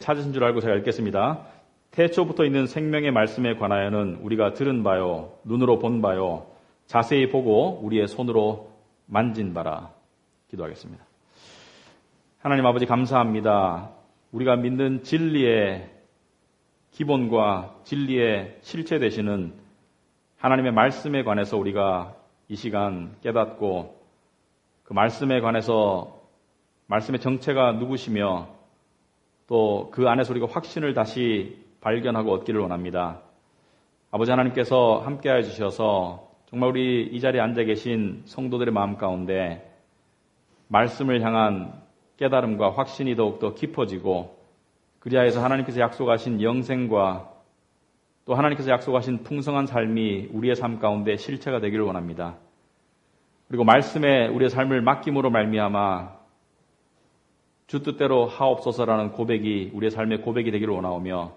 찾으신 줄 알고 제가 읽겠습니다. 태초부터 있는 생명의 말씀에 관하여는 우리가 들은 바요, 눈으로 본 바요, 자세히 보고 우리의 손으로 만진 바라. 기도하겠습니다. 하나님 아버지 감사합니다. 우리가 믿는 진리의 기본과 진리의 실체 되시는 하나님의 말씀에 관해서 우리가 이 시간 깨닫고 그 말씀에 관해서 말씀의 정체가 누구시며 또 그 안에서 우리가 확신을 다시 발견하고 얻기를 원합니다. 아버지 하나님께서 함께하여 주셔서 정말 우리 이 자리에 앉아 계신 성도들의 마음 가운데 말씀을 향한 깨달음과 확신이 더욱더 깊어지고 그리하여서 하나님께서 약속하신 영생과 또 하나님께서 약속하신 풍성한 삶이 우리의 삶 가운데 실체가 되기를 원합니다. 그리고 말씀에 우리의 삶을 맡김으로 말미암아 주 뜻대로 하옵소서라는 고백이 우리의 삶의 고백이 되기를 원하오며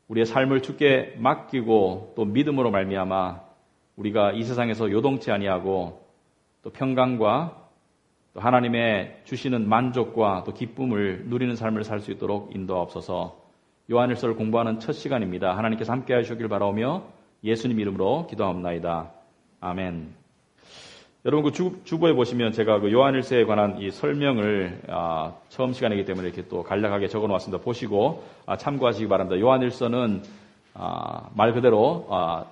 우리의 삶을 주께 맡기고 또 믿음으로 말미암아 우리가 이 세상에서 요동치 아니하고 또 평강과 또 하나님의 주시는 만족과 또 기쁨을 누리는 삶을 살 수 있도록 인도하옵소서. 요한일서를 공부하는 첫 시간입니다. 하나님께서 함께 하시길 바라오며 예수님 이름으로 기도합니다. 아멘. 여러분 그 주보에 보시면 제가 그 요한일서에 관한 이 설명을 처음 시간이기 때문에 이렇게 또 간략하게 적어 놓았습니다. 보시고 참고하시기 바랍니다. 요한일서는 말 그대로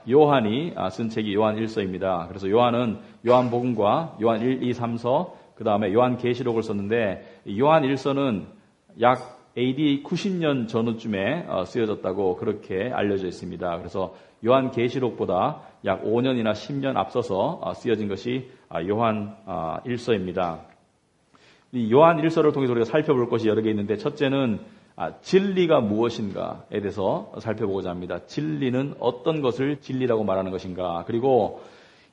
요한이 쓴 책이 요한일서입니다. 그래서 요한은 요한복음과 요한 1, 2, 3서 그 다음에 요한계시록을 썼는데 요한일서는 약 AD 90년 전후쯤에 쓰여졌다고 그렇게 알려져 있습니다. 그래서 요한계시록보다 약 5년이나 10년 앞서서 쓰여진 것이 요한일서입니다. 이 요한일서를 통해서 우리가 살펴볼 것이 여러 개 있는데 첫째는 진리가 무엇인가에 대해서 살펴보고자 합니다. 진리는 어떤 것을 진리라고 말하는 것인가. 그리고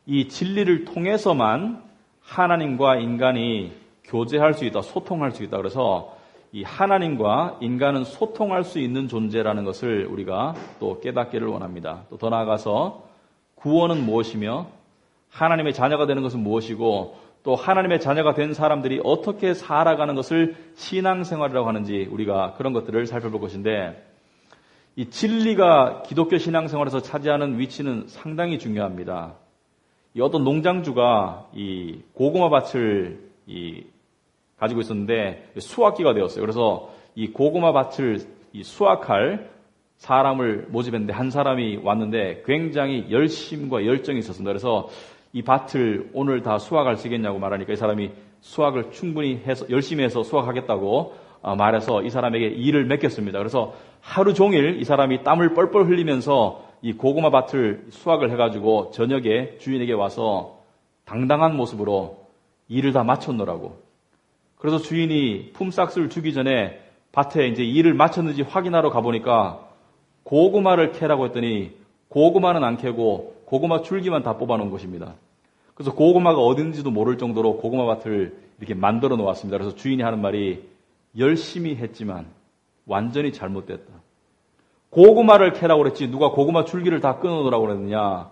이 진리를 통해서만 하나님과 인간이 교제할 수 있다, 소통할 수 있다. 그래서 이 하나님과 인간은 소통할 수 있는 존재라는 것을 우리가 또 깨닫기를 원합니다. 또 더 나아가서 구원은 무엇이며 하나님의 자녀가 되는 것은 무엇이고 또 하나님의 자녀가 된 사람들이 어떻게 살아가는 것을 신앙생활이라고 하는지 우리가 그런 것들을 살펴볼 것인데 이 진리가 기독교 신앙생활에서 차지하는 위치는 상당히 중요합니다. 이 어떤 농장주가 이 고구마 밭을 가지고 있었는데 수확기가 되었어요. 그래서 이 고구마 밭을 수확할 사람을 모집했는데 한 사람이 왔는데 굉장히 열심과 열정이 있었습니다. 그래서 이 밭을 오늘 다 수확할 수 있겠냐고 말하니까 이 사람이 수확을 충분히 해서 열심히 해서 수확하겠다고 말해서 이 사람에게 일을 맡겼습니다. 그래서 하루 종일 이 사람이 땀을 뻘뻘 흘리면서 이 고구마 밭을 수확을 해가지고 저녁에 주인에게 와서 당당한 모습으로 일을 다 마쳤노라고. 그래서 주인이 품삯을 주기 전에 밭에 이제 일을 마쳤는지 확인하러 가보니까 고구마를 캐라고 했더니 고구마는 안 캐고 고구마 줄기만 다 뽑아놓은 것입니다. 그래서 고구마가 어딘지도 모를 정도로 고구마 밭을 이렇게 만들어 놓았습니다. 그래서 주인이 하는 말이 열심히 했지만 완전히 잘못됐다. 고구마를 캐라고 그랬지 누가 고구마 줄기를 다 끊어놓으라고 그랬느냐.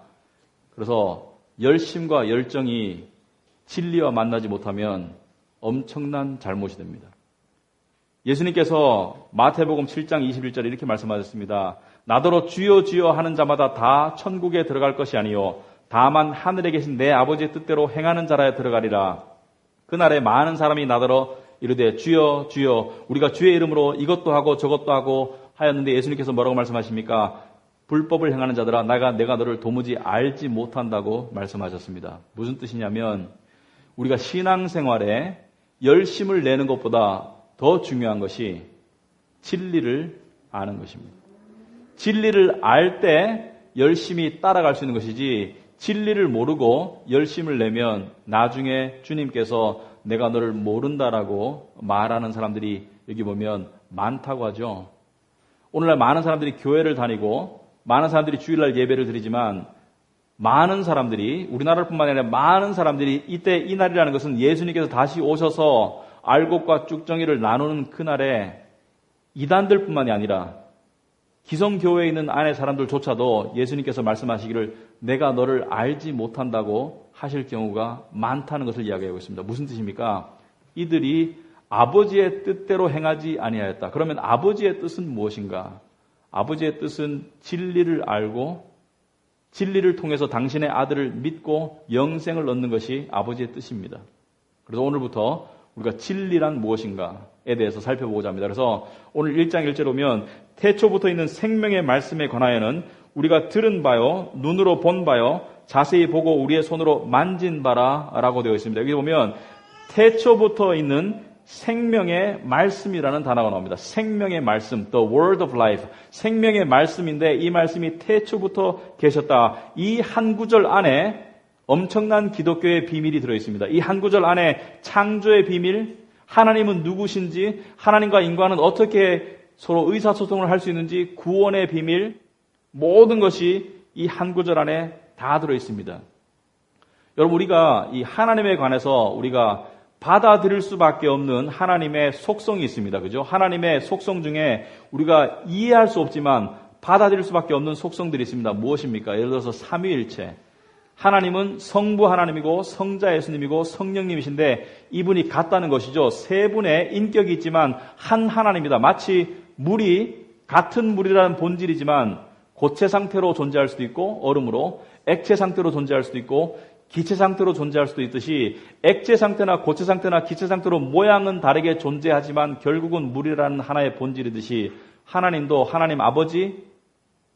그래서 열심과 열정이 진리와 만나지 못하면 엄청난 잘못이 됩니다. 예수님께서 마태복음 7장 21절에 이렇게 말씀하셨습니다. 나더러 주여 주여 하는 자마다 다 천국에 들어갈 것이 아니요 다만 하늘에 계신 내 아버지의 뜻대로 행하는 자라야 들어가리라. 그날에 많은 사람이 나더러 이르되 주여 주여 우리가 주의 이름으로 이것도 하고 저것도 하고 하였는데 예수님께서 뭐라고 말씀하십니까? 불법을 행하는 자들아 내가 너를 도무지 알지 못한다고 말씀하셨습니다. 무슨 뜻이냐면 우리가 신앙생활에 열심을 내는 것보다 더 중요한 것이 진리를 아는 것입니다. 진리를 알 때 열심히 따라갈 수 있는 것이지 진리를 모르고 열심을 내면 나중에 주님께서 내가 너를 모른다라고 말하는 사람들이 여기 보면 많다고 하죠. 오늘날 많은 사람들이 교회를 다니고 많은 사람들이 주일날 예배를 드리지만 많은 사람들이 우리나라뿐만 아니라 많은 사람들이 이때 이 날이라는 것은 예수님께서 다시 오셔서 알곡과 쭉정이를 나누는 그날에 이단들뿐만이 아니라 기성교회에 있는 안의 사람들조차도 예수님께서 말씀하시기를 내가 너를 알지 못한다고 하실 경우가 많다는 것을 이야기하고 있습니다. 무슨 뜻입니까? 이들이 아버지의 뜻대로 행하지 아니하였다. 그러면 아버지의 뜻은 무엇인가? 아버지의 뜻은 진리를 알고 진리를 통해서 당신의 아들을 믿고 영생을 얻는 것이 아버지의 뜻입니다. 그래서 오늘부터 우리가 진리란 무엇인가에 대해서 살펴보고자 합니다. 그래서 오늘 1장 1절에 보면 태초부터 있는 생명의 말씀에 관하여는 우리가 들은 바요, 눈으로 본 바요, 자세히 보고 우리의 손으로 만진 바라 라고 되어 있습니다. 여기 보면 태초부터 있는 생명의 말씀이라는 단어가 나옵니다. 생명의 말씀, the word of life. 생명의 말씀인데 이 말씀이 태초부터 계셨다. 이 한 구절 안에 엄청난 기독교의 비밀이 들어있습니다. 이 한 구절 안에 창조의 비밀, 하나님은 누구신지, 하나님과 인간은 어떻게 서로 의사소통을 할 수 있는지, 구원의 비밀, 모든 것이 이 한 구절 안에 다 들어있습니다. 여러분, 우리가 이 하나님에 관해서 우리가 받아들일 수밖에 없는 하나님의 속성이 있습니다. 그죠? 하나님의 속성 중에 우리가 이해할 수 없지만 받아들일 수밖에 없는 속성들이 있습니다. 무엇입니까? 예를 들어서 삼위일체. 하나님은 성부 하나님이고 성자 예수님이고 성령님이신데 이분이 같다는 것이죠. 세 분의 인격이 있지만 한 하나님이다. 마치 물이 같은 물이라는 본질이지만 고체 상태로 존재할 수도 있고 얼음으로, 액체 상태로 존재할 수도 있고 기체 상태로 존재할 수도 있듯이 액체 상태나 고체 상태나 기체 상태로 모양은 다르게 존재하지만 결국은 물이라는 하나의 본질이듯이 하나님도 하나님 아버지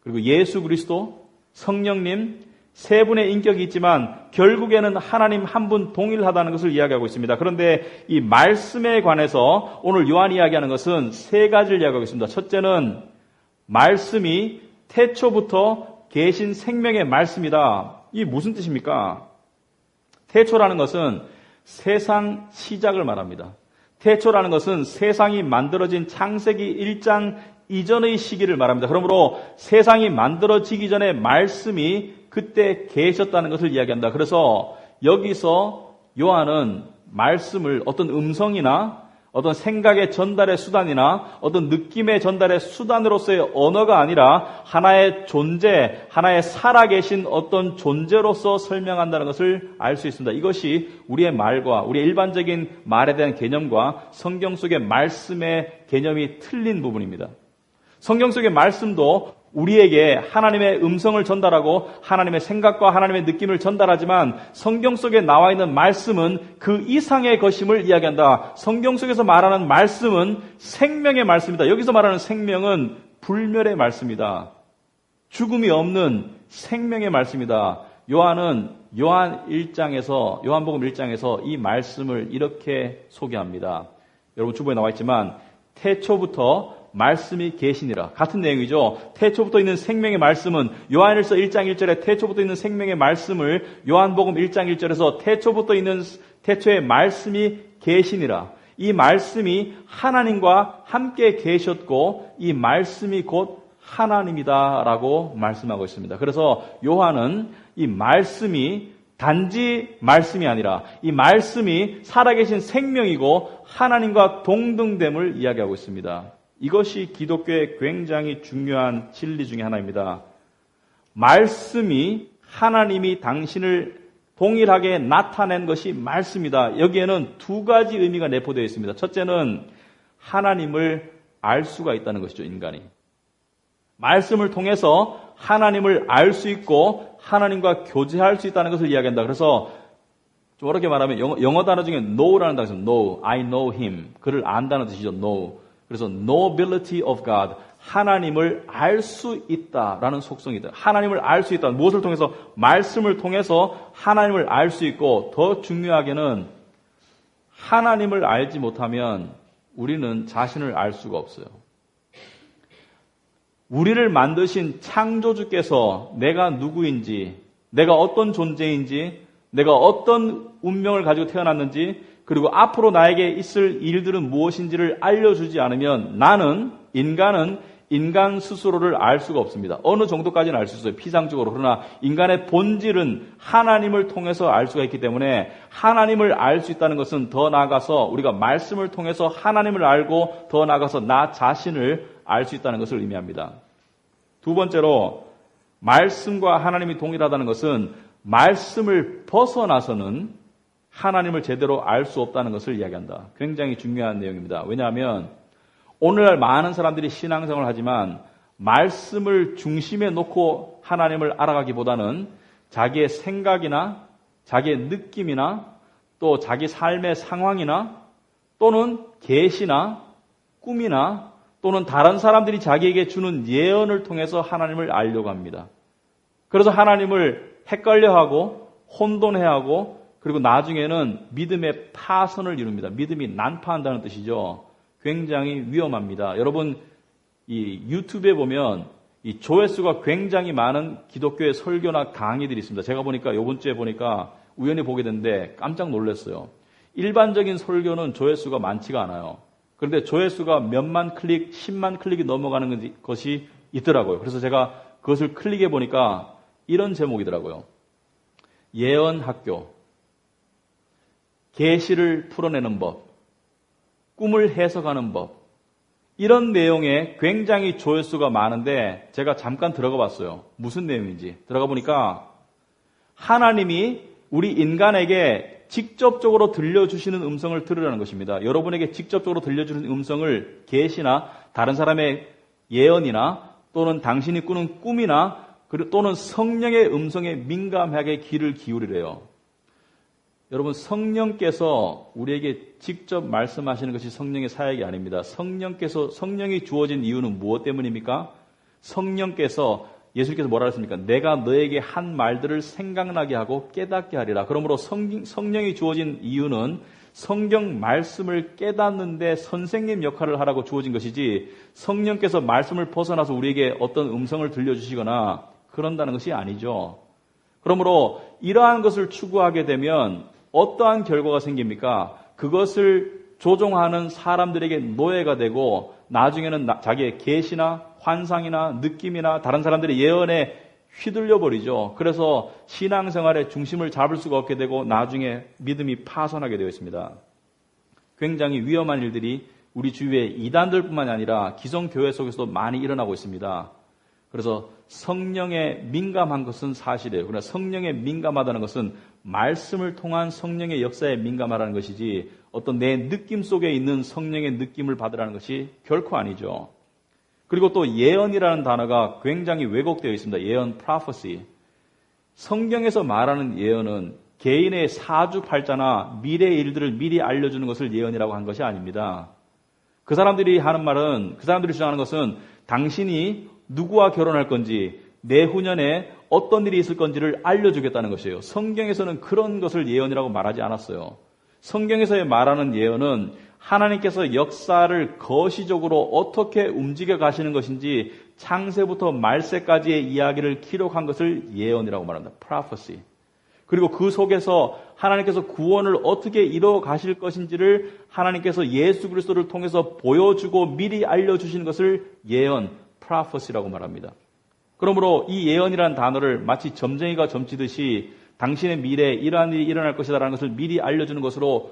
그리고 예수 그리스도 성령님 세 분의 인격이 있지만 결국에는 하나님 한 분 동일하다는 것을 이야기하고 있습니다. 그런데 이 말씀에 관해서 오늘 요한이 이야기하는 것은 세 가지를 이야기하고 있습니다. 첫째는 말씀이 태초부터 계신 생명의 말씀이다. 이게 무슨 뜻입니까? 태초라는 것은 세상 시작을 말합니다. 태초라는 것은 세상이 만들어진 창세기 1장 이전의 시기를 말합니다. 그러므로 세상이 만들어지기 전에 말씀이 그때 계셨다는 것을 이야기한다. 그래서 여기서 요한은 말씀을 어떤 음성이나 어떤 생각의 전달의 수단이나 어떤 느낌의 전달의 수단으로서의 언어가 아니라 하나의 존재, 하나의 살아계신 어떤 존재로서 설명한다는 것을 알 수 있습니다. 이것이 우리의 말과 우리의 일반적인 말에 대한 개념과 성경 속의 말씀의 개념이 틀린 부분입니다. 성경 속의 말씀도 우리에게 하나님의 음성을 전달하고 하나님의 생각과 하나님의 느낌을 전달하지만 성경 속에 나와 있는 말씀은 그 이상의 것임을 이야기한다. 성경 속에서 말하는 말씀은 생명의 말씀이다. 여기서 말하는 생명은 불멸의 말씀이다. 죽음이 없는 생명의 말씀이다. 요한은 요한복음 1장에서 이 말씀을 이렇게 소개합니다. 여러분 주보에 나와 있지만 태초부터 말씀이 계시니라. 같은 내용이죠. 태초부터 있는 생명의 말씀은 요한일서 1장 1절에 태초부터 있는 생명의 말씀을 요한복음 1장 1절에서 태초의 말씀이 계시니라. 이 말씀이 하나님과 함께 계셨고 이 말씀이 곧 하나님이다라고 말씀하고 있습니다. 그래서 요한은 이 말씀이 단지 말씀이 아니라 이 말씀이 살아계신 생명이고 하나님과 동등됨을 이야기하고 있습니다. 이것이 기독교의 굉장히 중요한 진리 중에 하나입니다. 말씀이 하나님이 당신을 동일하게 나타낸 것이 말씀이다. 여기에는 두 가지 의미가 내포되어 있습니다. 첫째는 하나님을 알 수가 있다는 것이죠, 인간이. 말씀을 통해서 하나님을 알 수 있고 하나님과 교제할 수 있다는 것을 이야기한다. 그래서 좀 어렵게 말하면 영어 단어 중에 know라는 단어가 있어요. know, I know him. 그를 안다는 뜻이죠, know. 그래서 knowability of God, 하나님을 알 수 있다라는 속성이다. 하나님을 알 수 있다. 무엇을 통해서? 말씀을 통해서 하나님을 알 수 있고 더 중요하게는 하나님을 알지 못하면 우리는 자신을 알 수가 없어요. 우리를 만드신 창조주께서 내가 누구인지, 내가 어떤 존재인지, 내가 어떤 운명을 가지고 태어났는지, 그리고 앞으로 나에게 있을 일들은 무엇인지를 알려주지 않으면 인간은 인간 스스로를 알 수가 없습니다. 어느 정도까지는 알 수 있어요. 피상적으로. 그러나 인간의 본질은 하나님을 통해서 알 수가 있기 때문에 하나님을 알 수 있다는 것은 더 나아가서 우리가 말씀을 통해서 하나님을 알고 더 나아가서 나 자신을 알 수 있다는 것을 의미합니다. 두 번째로 말씀과 하나님이 동일하다는 것은 말씀을 벗어나서는 하나님을 제대로 알 수 없다는 것을 이야기한다. 굉장히 중요한 내용입니다. 왜냐하면 오늘날 많은 사람들이 신앙생활을 하지만 말씀을 중심에 놓고 하나님을 알아가기보다는 자기의 생각이나 자기의 느낌이나 또 자기 삶의 상황이나 또는 계시나 꿈이나 또는 다른 사람들이 자기에게 주는 예언을 통해서 하나님을 알려고 합니다. 그래서 하나님을 헷갈려하고 혼돈해하고 그리고 나중에는 믿음의 파선을 이룹니다. 믿음이 난파한다는 뜻이죠. 굉장히 위험합니다. 여러분 이 유튜브에 보면 이 조회수가 굉장히 많은 기독교의 설교나 강의들이 있습니다. 제가 보니까 이번 주에 보니까 우연히 보게 됐는데 깜짝 놀랐어요. 일반적인 설교는 조회수가 많지가 않아요. 그런데 조회수가 몇만 클릭, 10만 클릭이 넘어가는 것이 있더라고요. 그래서 제가 그것을 클릭해 보니까 이런 제목이더라고요. 예언학교, 계시를 풀어내는 법, 꿈을 해석하는 법, 이런 내용에 굉장히 조회수가 많은데 제가 잠깐 들어가 봤어요. 무슨 내용인지. 들어가 보니까 하나님이 우리 인간에게 직접적으로 들려주시는 음성을 들으라는 것입니다. 여러분에게 직접적으로 들려주는 음성을 계시나 다른 사람의 예언이나 또는 당신이 꾸는 꿈이나 또는 성령의 음성에 민감하게 귀를 기울이래요. 여러분 성령께서 우리에게 직접 말씀하시는 것이 성령의 사역이 아닙니다. 성령이 주어진 이유는 무엇 때문입니까? 성령께서 예수님께서 뭐라 했습니까? 내가 너에게 한 말들을 생각나게 하고 깨닫게 하리라. 그러므로 성령이 주어진 이유는 성경 말씀을 깨닫는데 선생님 역할을 하라고 주어진 것이지 성령께서 말씀을 벗어나서 우리에게 어떤 음성을 들려주시거나 그런다는 것이 아니죠. 그러므로 이러한 것을 추구하게 되면 어떠한 결과가 생깁니까? 그것을 조종하는 사람들에게 노예가 되고 나중에는 자기의 계시나 환상이나 느낌이나 다른 사람들의 예언에 휘둘려 버리죠. 그래서 신앙생활의 중심을 잡을 수가 없게 되고 나중에 믿음이 파손하게 되어 있습니다. 굉장히 위험한 일들이 우리 주위에 이단들뿐만이 아니라 기성교회 속에서도 많이 일어나고 있습니다. 그래서 성령에 민감한 것은 사실이에요. 그러나 성령에 민감하다는 것은 말씀을 통한 성령의 역사에 민감하다는 것이지 어떤 내 느낌 속에 있는 성령의 느낌을 받으라는 것이 결코 아니죠. 그리고 또 예언이라는 단어가 굉장히 왜곡되어 있습니다. 예언, prophecy. 성경에서 말하는 예언은 개인의 사주팔자나 미래의 일들을 미리 알려주는 것을 예언이라고 한 것이 아닙니다. 그 사람들이 하는 말은, 그 사람들이 주장하는 것은 당신이 누구와 결혼할 건지, 내후년에 어떤 일이 있을 건지를 알려주겠다는 것이에요. 성경에서는 그런 것을 예언이라고 말하지 않았어요. 성경에서 말하는 예언은 하나님께서 역사를 거시적으로 어떻게 움직여 가시는 것인지 창세부터 말세까지의 이야기를 기록한 것을 예언이라고 말합니다. prophecy. 그리고 그 속에서 하나님께서 구원을 어떻게 이루어 가실 것인지를 하나님께서 예수 그리스도를 통해서 보여주고 미리 알려주시는 것을 예언, prophecy라고 말합니다. 그러므로 이 예언이라는 단어를 마치 점쟁이가 점치듯이 당신의 미래에 이러한 일이 일어날 것이다라는 것을 미리 알려주는 것으로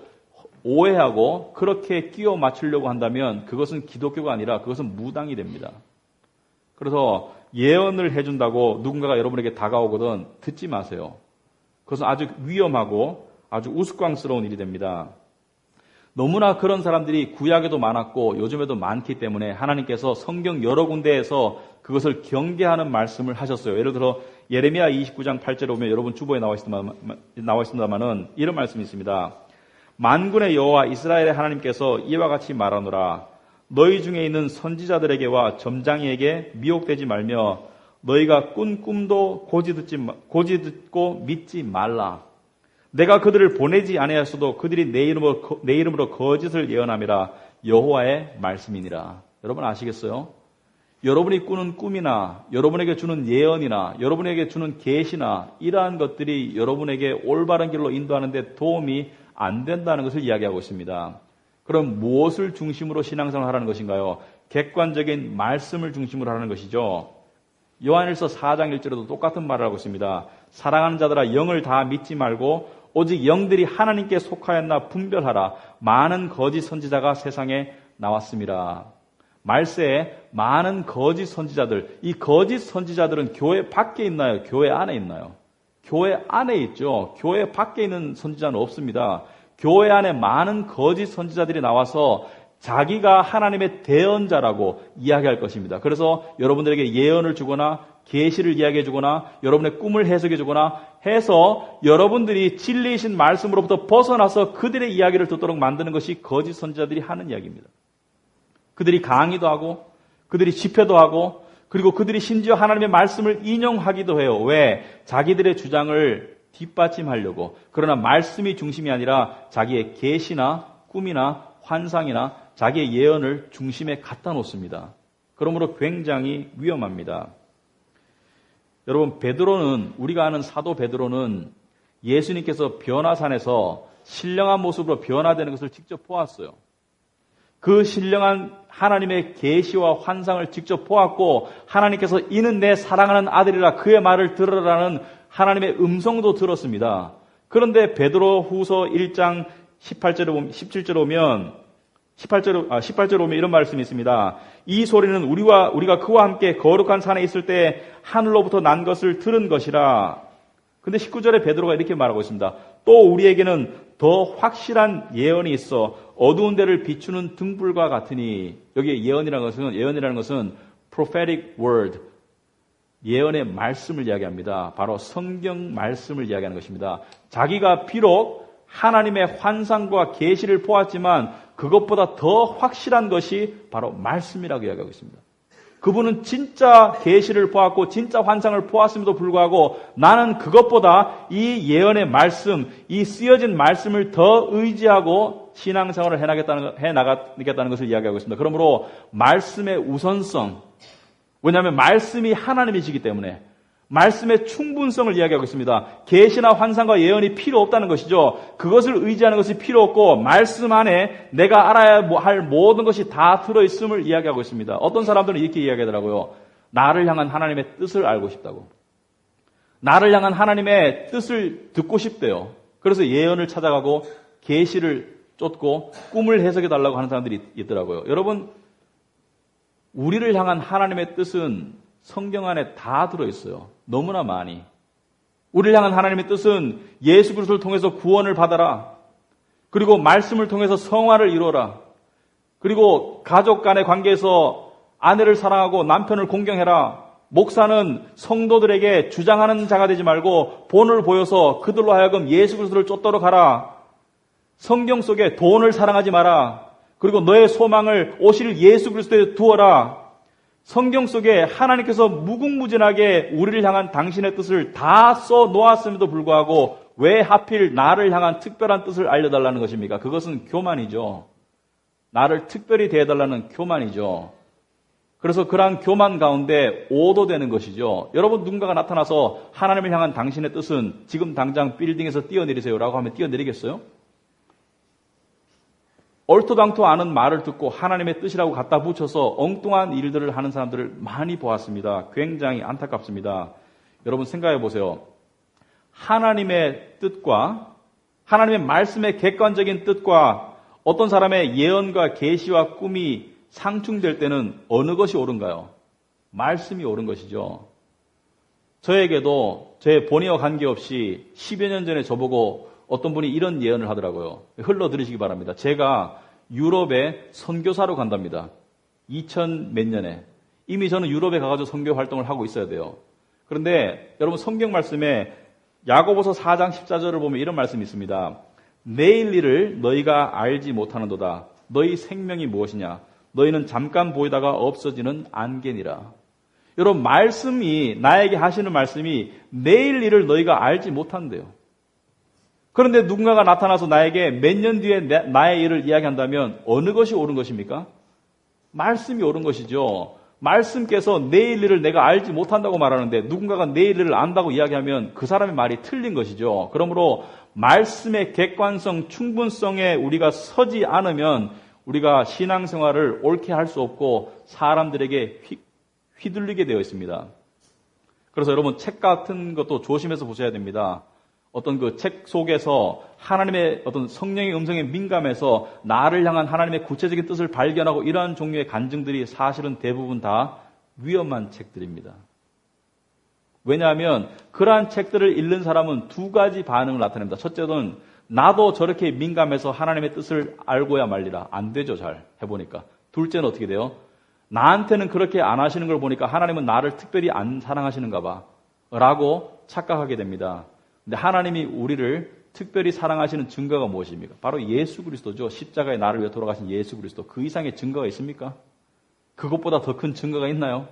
오해하고 그렇게 끼워 맞추려고 한다면 그것은 기독교가 아니라 그것은 무당이 됩니다. 그래서 예언을 해준다고 누군가가 여러분에게 다가오거든 듣지 마세요. 그것은 아주 위험하고 아주 우스꽝스러운 일이 됩니다. 너무나 그런 사람들이 구약에도 많았고 요즘에도 많기 때문에 하나님께서 성경 여러 군데에서 그것을 경계하는 말씀을 하셨어요. 예를 들어 예레미야 29장 8절에 보면 여러분 주보에 나와 있습니다만은 이런 말씀이 있습니다. 만군의 여호와 이스라엘의 하나님께서 이와 같이 말하노라. 너희 중에 있는 선지자들에게와 점장이에게 미혹되지 말며 너희가 꾼 꿈도 고지 듣고 믿지 말라. 내가 그들을 보내지 아니하였어도 그들이 내 이름으로 거짓을 예언함이라. 여호와의 말씀이니라. 여러분 아시겠어요? 여러분이 꾸는 꿈이나 여러분에게 주는 예언이나 여러분에게 주는 계시나 이러한 것들이 여러분에게 올바른 길로 인도하는 데 도움이 안 된다는 것을 이야기하고 있습니다. 그럼 무엇을 중심으로 신앙생활을 하라는 것인가요? 객관적인 말씀을 중심으로 하라는 것이죠. 요한일서 4장 1절에도 똑같은 말을 하고 있습니다. 사랑하는 자들아 영을 다 믿지 말고 오직 영들이 하나님께 속하였나 분별하라. 많은 거짓 선지자가 세상에 나왔습니다. 말세에 많은 거짓 선지자들, 이 거짓 선지자들은 교회 밖에 있나요? 교회 안에 있나요? 교회 안에 있죠. 교회 밖에 있는 선지자는 없습니다. 교회 안에 많은 거짓 선지자들이 나와서 자기가 하나님의 대언자라고 이야기할 것입니다. 그래서 여러분들에게 예언을 주거나 계시를 이야기해 주거나 여러분의 꿈을 해석해 주거나 해서 여러분들이 진리이신 말씀으로부터 벗어나서 그들의 이야기를 듣도록 만드는 것이 거짓 선지자들이 하는 이야기입니다. 그들이 강의도 하고 그들이 집회도 하고 그리고 그들이 심지어 하나님의 말씀을 인용하기도 해요. 왜? 자기들의 주장을 뒷받침하려고. 그러나 말씀이 중심이 아니라 자기의 계시나 꿈이나 환상이나 자기의 예언을 중심에 갖다 놓습니다. 그러므로 굉장히 위험합니다. 여러분, 베드로는, 우리가 아는 사도 베드로는 예수님께서 변화산에서 신령한 모습으로 변화되는 것을 직접 보았어요. 그 신령한 하나님의 계시와 환상을 직접 보았고 하나님께서 이는 내 사랑하는 아들이라 그의 말을 들으라는 하나님의 음성도 들었습니다. 그런데 베드로 후서 1장 17절에 오면 이런 말씀이 있습니다. 이 소리는 우리가 그와 함께 거룩한 산에 있을 때 하늘로부터 난 것을 들은 것이라. 근데 19절에 베드로가 이렇게 말하고 있습니다. 또 우리에게는 더 확실한 예언이 있어 어두운 데를 비추는 등불과 같으니. 여기 예언이라는 것은 prophetic word, 예언의 말씀을 이야기합니다. 바로 성경 말씀을 이야기하는 것입니다. 자기가 비록 하나님의 환상과 계시를 보았지만 그것보다 더 확실한 것이 바로 말씀이라고 이야기하고 있습니다. 그분은 진짜 계시를 보았고 진짜 환상을 보았음에도 불구하고 나는 그것보다 이 예언의 말씀, 이 쓰여진 말씀을 더 의지하고 신앙생활을 해나가겠다는 것을 이야기하고 있습니다. 그러므로 말씀의 우선성, 왜냐하면 말씀이 하나님이시기 때문에 말씀의 충분성을 이야기하고 있습니다. 계시나 환상과 예언이 필요 없다는 것이죠. 그것을 의지하는 것이 필요 없고 말씀 안에 내가 알아야 할 모든 것이 다 들어있음을 이야기하고 있습니다. 어떤 사람들은 이렇게 이야기하더라고요. 나를 향한 하나님의 뜻을 알고 싶다고. 나를 향한 하나님의 뜻을 듣고 싶대요. 그래서 예언을 찾아가고 계시를 쫓고 꿈을 해석해 달라고 하는 사람들이 있더라고요. 여러분, 우리를 향한 하나님의 뜻은 성경 안에 다 들어있어요. 너무나 많이. 우리를 향한 하나님의 뜻은 예수 그리스도를 통해서 구원을 받아라. 그리고 말씀을 통해서 성화를 이루어라. 그리고 가족 간의 관계에서 아내를 사랑하고 남편을 공경해라. 목사는 성도들에게 주장하는 자가 되지 말고 본을 보여서 그들로 하여금 예수 그리스도를 쫓도록 하라. 성경 속에 돈을 사랑하지 마라. 그리고 너의 소망을 오실 예수 그리스도에 두어라. 성경 속에 하나님께서 무궁무진하게 우리를 향한 당신의 뜻을 다 써놓았음에도 불구하고 왜 하필 나를 향한 특별한 뜻을 알려달라는 것입니까? 그것은 교만이죠. 나를 특별히 대해달라는 교만이죠. 그래서 그러한 교만 가운데 오도되는 것이죠. 여러분, 누군가가 나타나서 하나님을 향한 당신의 뜻은 지금 당장 빌딩에서 뛰어내리세요라고 하면 뛰어내리겠어요? 얼토당토 않은 말을 듣고 하나님의 뜻이라고 갖다 붙여서 엉뚱한 일들을 하는 사람들을 많이 보았습니다. 굉장히 안타깝습니다. 여러분 생각해 보세요. 하나님의 뜻과 하나님의 말씀의 객관적인 뜻과 어떤 사람의 예언과 계시와 꿈이 상충될 때는 어느 것이 옳은가요? 말씀이 옳은 것이죠. 저에게도 제 본의와 관계없이 10여 년 전에 저보고 어떤 분이 이런 예언을 하더라고요. 흘러 들으시기 바랍니다. 제가 유럽에 선교사로 간답니다. 2000 몇 년에. 이미 저는 유럽에 가가지고 선교 활동을 하고 있어야 돼요. 그런데 여러분 성경 말씀에 야고보서 4장 14절을 보면 이런 말씀이 있습니다. 내일 일을 너희가 알지 못하는도다. 너희 생명이 무엇이냐? 너희는 잠깐 보이다가 없어지는 안개니라. 여러분 말씀이 나에게 하시는 말씀이 내일 일을 너희가 알지 못한대요. 그런데 누군가가 나타나서 나에게 몇 년 뒤에 나의 일을 이야기한다면 어느 것이 옳은 것입니까? 말씀이 옳은 것이죠. 말씀께서 내일 일을 내가 알지 못한다고 말하는데 누군가가 내일 일을 안다고 이야기하면 그 사람의 말이 틀린 것이죠. 그러므로 말씀의 객관성, 충분성에 우리가 서지 않으면 우리가 신앙생활을 옳게 할 수 없고 사람들에게 휘둘리게 되어 있습니다. 그래서 여러분 책 같은 것도 조심해서 보셔야 됩니다. 어떤 그 책 속에서 하나님의 어떤 성령의 음성에 민감해서 나를 향한 하나님의 구체적인 뜻을 발견하고 이러한 종류의 간증들이 사실은 대부분 다 위험한 책들입니다. 왜냐하면 그러한 책들을 읽는 사람은 두 가지 반응을 나타냅니다. 첫째는 나도 저렇게 민감해서 하나님의 뜻을 알고야 말리라. 안 되죠, 잘 해보니까. 둘째는 어떻게 돼요? 나한테는 그렇게 안 하시는 걸 보니까 하나님은 나를 특별히 안 사랑하시는가 봐 라고 착각하게 됩니다. 근데 하나님이 우리를 특별히 사랑하시는 증거가 무엇입니까? 바로 예수 그리스도죠. 십자가에 나를 위해 돌아가신 예수 그리스도. 그 이상의 증거가 있습니까? 그것보다 더 큰 증거가 있나요?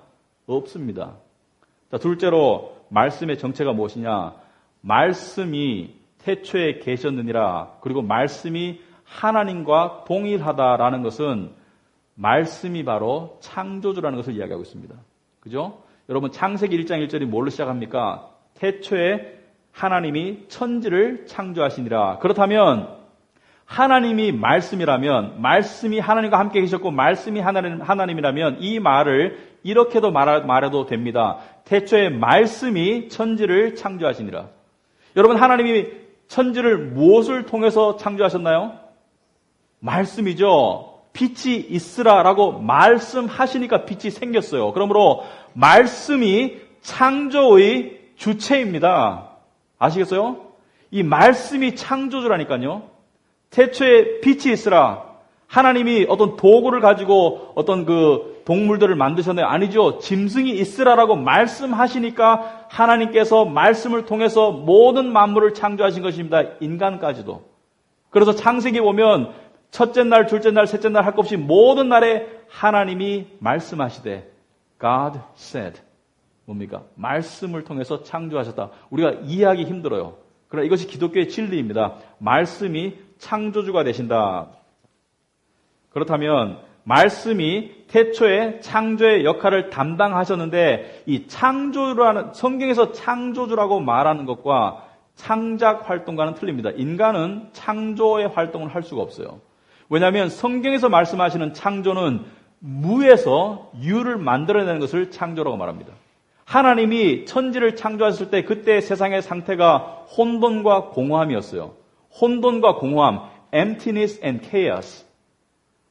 없습니다. 자, 둘째로 말씀의 정체가 무엇이냐? 말씀이 태초에 계셨느니라. 그리고 말씀이 하나님과 동일하다라는 것은 말씀이 바로 창조주라는 것을 이야기하고 있습니다. 그죠? 여러분 창세기 1장 1절이 뭘로 시작합니까? 태초에 하나님이 천지를 창조하시니라. 그렇다면 하나님이 말씀이라면, 말씀이 하나님과 함께 계셨고 말씀이 하나님이라면 이 말을 이렇게도 말해도 됩니다. 태초에 말씀이 천지를 창조하시니라. 여러분 하나님이 천지를 무엇을 통해서 창조하셨나요? 말씀이죠. 빛이 있으라라고 말씀하시니까 빛이 생겼어요. 그러므로 말씀이 창조의 주체입니다. 아시겠어요? 이 말씀이 창조주라니까요. 태초에 빛이 있으라. 하나님이 어떤 도구를 가지고 어떤 그 동물들을 만드셨나요? 아니죠. 짐승이 있으라라고 말씀하시니까 하나님께서 말씀을 통해서 모든 만물을 창조하신 것입니다. 인간까지도. 그래서 창세기 보면 첫째 날, 둘째 날, 셋째 날 할 것 없이 모든 날에 하나님이 말씀하시되 God said. 뭡니까? 말씀을 통해서 창조하셨다. 우리가 이해하기 힘들어요. 그러나 이것이 기독교의 진리입니다. 말씀이 창조주가 되신다. 그렇다면 말씀이 태초에 창조의 역할을 담당하셨는데 이 창조라는 성경에서 창조주라고 말하는 것과 창작 활동과는 틀립니다. 인간은 창조의 활동을 할 수가 없어요. 왜냐하면 성경에서 말씀하시는 창조는 무에서 유를 만들어내는 것을 창조라고 말합니다. 하나님이 천지를 창조하셨을 때 그때 세상의 상태가 혼돈과 공허함이었어요. 혼돈과 공허함, emptiness and chaos.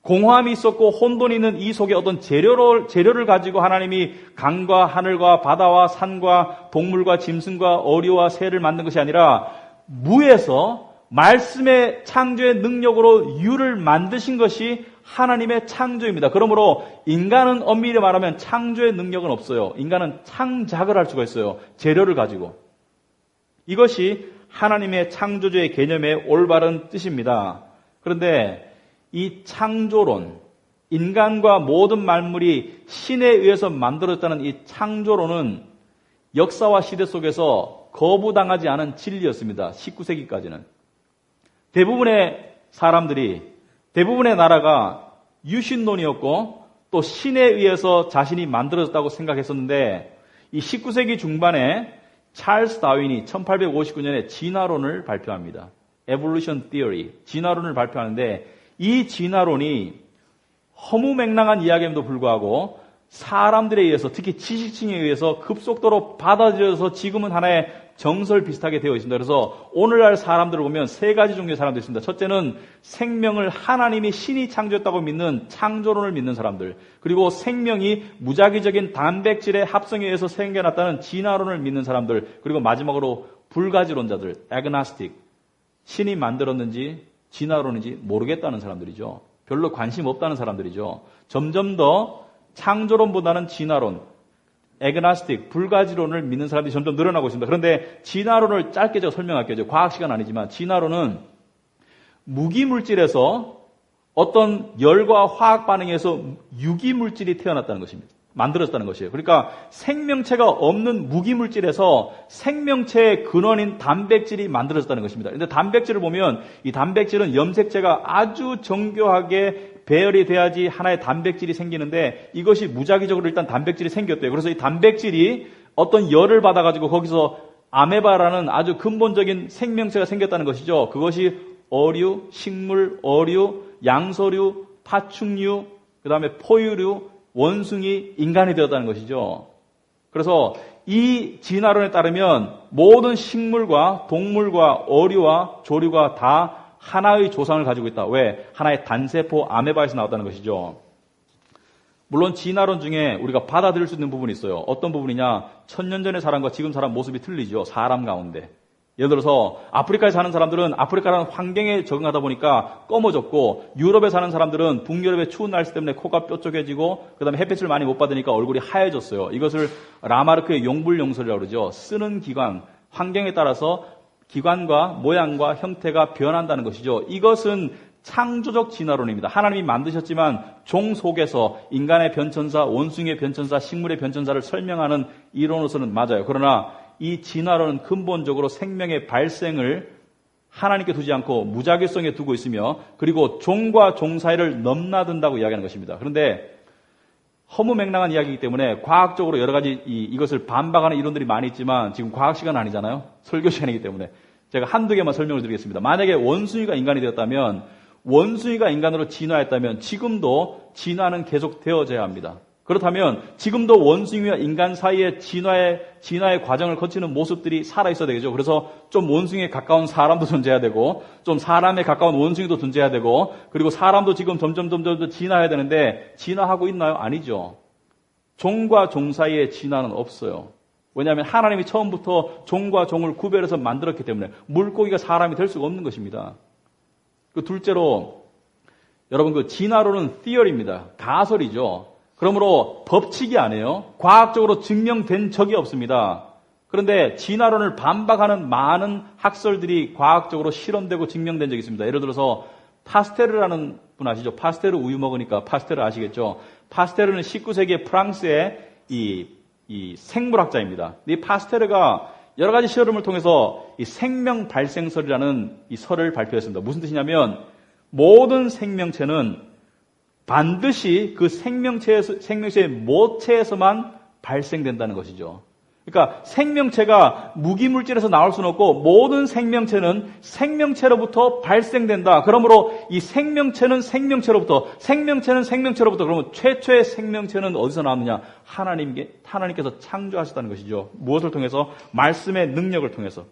공허함이 있었고 혼돈이 있는 이 속에 어떤 재료를 가지고 하나님이 강과 하늘과 바다와 산과 동물과 짐승과 어류와 새를 만든 것이 아니라 무에서 말씀의 창조의 능력으로 유를 만드신 것이 하나님의 창조입니다. 그러므로 인간은 엄밀히 말하면 창조의 능력은 없어요. 인간은 창작을 할 수가 있어요. 재료를 가지고. 이것이 하나님의 창조주의 개념의 올바른 뜻입니다. 그런데 이 창조론, 인간과 모든 만물이 신에 의해서 만들어졌다는 이 창조론은 역사와 시대 속에서 거부당하지 않은 진리였습니다. 19세기까지는. 대부분의 사람들이, 대부분의 나라가 유신론이었고 또 신에 의해서 자신이 만들어졌다고 생각했었는데 이 19세기 중반에 찰스 다윈이 1859년에 진화론을 발표합니다. Evolution Theory, 진화론을 발표하는데 이 진화론이 허무맹랑한 이야기임에도 불구하고 사람들에 의해서 특히 지식층에 의해서 급속도로 받아들여서 지금은 하나의 정설 비슷하게 되어 있습니다. 그래서 오늘날 사람들을 보면 세 가지 종류의 사람들이 있습니다. 첫째는 생명을 하나님이 신이 창조했다고 믿는 창조론을 믿는 사람들, 그리고 생명이 무작위적인 단백질의 합성에 의해서 생겨났다는 진화론을 믿는 사람들, 그리고 마지막으로 불가지론자들, agnostic, 신이 만들었는지 진화론인지 모르겠다는 사람들이죠. 별로 관심 없다는 사람들이죠. 점점 더 창조론보다는 진화론, 애그나스틱, 불가지론을 믿는 사람들이 점점 늘어나고 있습니다. 그런데 진화론을 짧게 제가 설명할게요. 과학 시간 아니지만 진화론은 무기물질에서 어떤 열과 화학 반응에서 유기물질이 태어났다는 것입니다. 만들어졌다는 것이에요. 그러니까 생명체가 없는 무기물질에서 생명체의 근원인 단백질이 만들어졌다는 것입니다. 그런데 단백질을 보면 이 단백질은 염색체가 아주 정교하게 배열이 돼야지 하나의 단백질이 생기는데 이것이 무작위적으로 일단 단백질이 생겼대요. 그래서 이 단백질이 어떤 열을 받아가지고 거기서 아메바라는 아주 근본적인 생명체가 생겼다는 것이죠. 그것이 어류, 식물, 어류, 양서류, 파충류, 그 다음에 포유류, 원숭이, 인간이 되었다는 것이죠. 그래서 이 진화론에 따르면 모든 식물과 동물과 어류와 조류가 다 하나의 조상을 가지고 있다. 왜? 하나의 단세포 아메바에서 나왔다는 것이죠. 물론 진화론 중에 우리가 받아들일 수 있는 부분이 있어요. 어떤 부분이냐? 1000년 전의 사람과 지금 사람 모습이 틀리죠. 사람 가운데. 예를 들어서 아프리카에 사는 사람들은 아프리카라는 환경에 적응하다 보니까 검어졌고, 유럽에 사는 사람들은 북유럽의 추운 날씨 때문에 코가 뾰족해지고, 그 다음에 햇빛을 많이 못 받으니까 얼굴이 하얘졌어요. 이것을 라마르크의 용불용설이라고 그러죠. 쓰는 기관, 환경에 따라서 기관과 모양과 형태가 변한다는 것이죠. 이것은 창조적 진화론입니다. 하나님이 만드셨지만 종 속에서 인간의 변천사, 원숭이의 변천사, 식물의 변천사를 설명하는 이론으로서는 맞아요. 그러나 이 진화론은 근본적으로 생명의 발생을 하나님께 두지 않고 무자기성에 두고 있으며, 그리고 종과 종 사이를 넘나든다고 이야기하는 것입니다. 그런데 허무맹랑한 이야기이기 때문에 과학적으로 여러 가지 이것을 반박하는 이론들이 많이 있지만, 지금 과학 시간 아니잖아요. 설교 시간이기 때문에 제가 한두 개만 설명을 드리겠습니다. 만약에 원숭이가 인간이 되었다면, 원숭이가 인간으로 진화했다면 지금도 진화는 계속 되어져야 합니다. 그렇다면 지금도 원숭이와 인간 사이의 진화의 과정을 거치는 모습들이 살아있어야 되겠죠. 그래서 좀 원숭이에 가까운 사람도 존재해야 되고, 좀 사람에 가까운 원숭이도 존재해야 되고, 그리고 사람도 지금 점점 진화해야 되는데 진화하고 있나요? 아니죠. 종과 종 사이의 진화는 없어요. 왜냐하면 하나님이 처음부터 종과 종을 구별해서 만들었기 때문에 물고기가 사람이 될 수가 없는 것입니다. 그 둘째로 여러분, 그 진화론은 theory입니다. 가설이죠. 그러므로 법칙이 아니에요. 과학적으로 증명된 적이 없습니다. 그런데 진화론을 반박하는 많은 학설들이 과학적으로 실험되고 증명된 적이 있습니다. 예를 들어서 파스테르라는 분 아시죠? 파스테르 우유 먹으니까 파스테르 아시겠죠? 파스테르는 19세기에 프랑스의 이 생물학자입니다. 이 파스테르가 여러 가지 실험을 통해서 이 생명 발생설이라는 이 설을 발표했습니다. 무슨 뜻이냐면, 모든 생명체는 반드시 그 생명체의 모체에서만 발생된다는 것이죠. 그러니까 생명체가 무기물질에서 나올 수는 없고, 모든 생명체는 생명체로부터 발생된다. 그러므로 이 생명체는 생명체로부터, 그러면 최초의 생명체는 어디서 나왔느냐? 하나님께서 창조하셨다는 것이죠. 무엇을 통해서? 말씀의 능력을 통해서.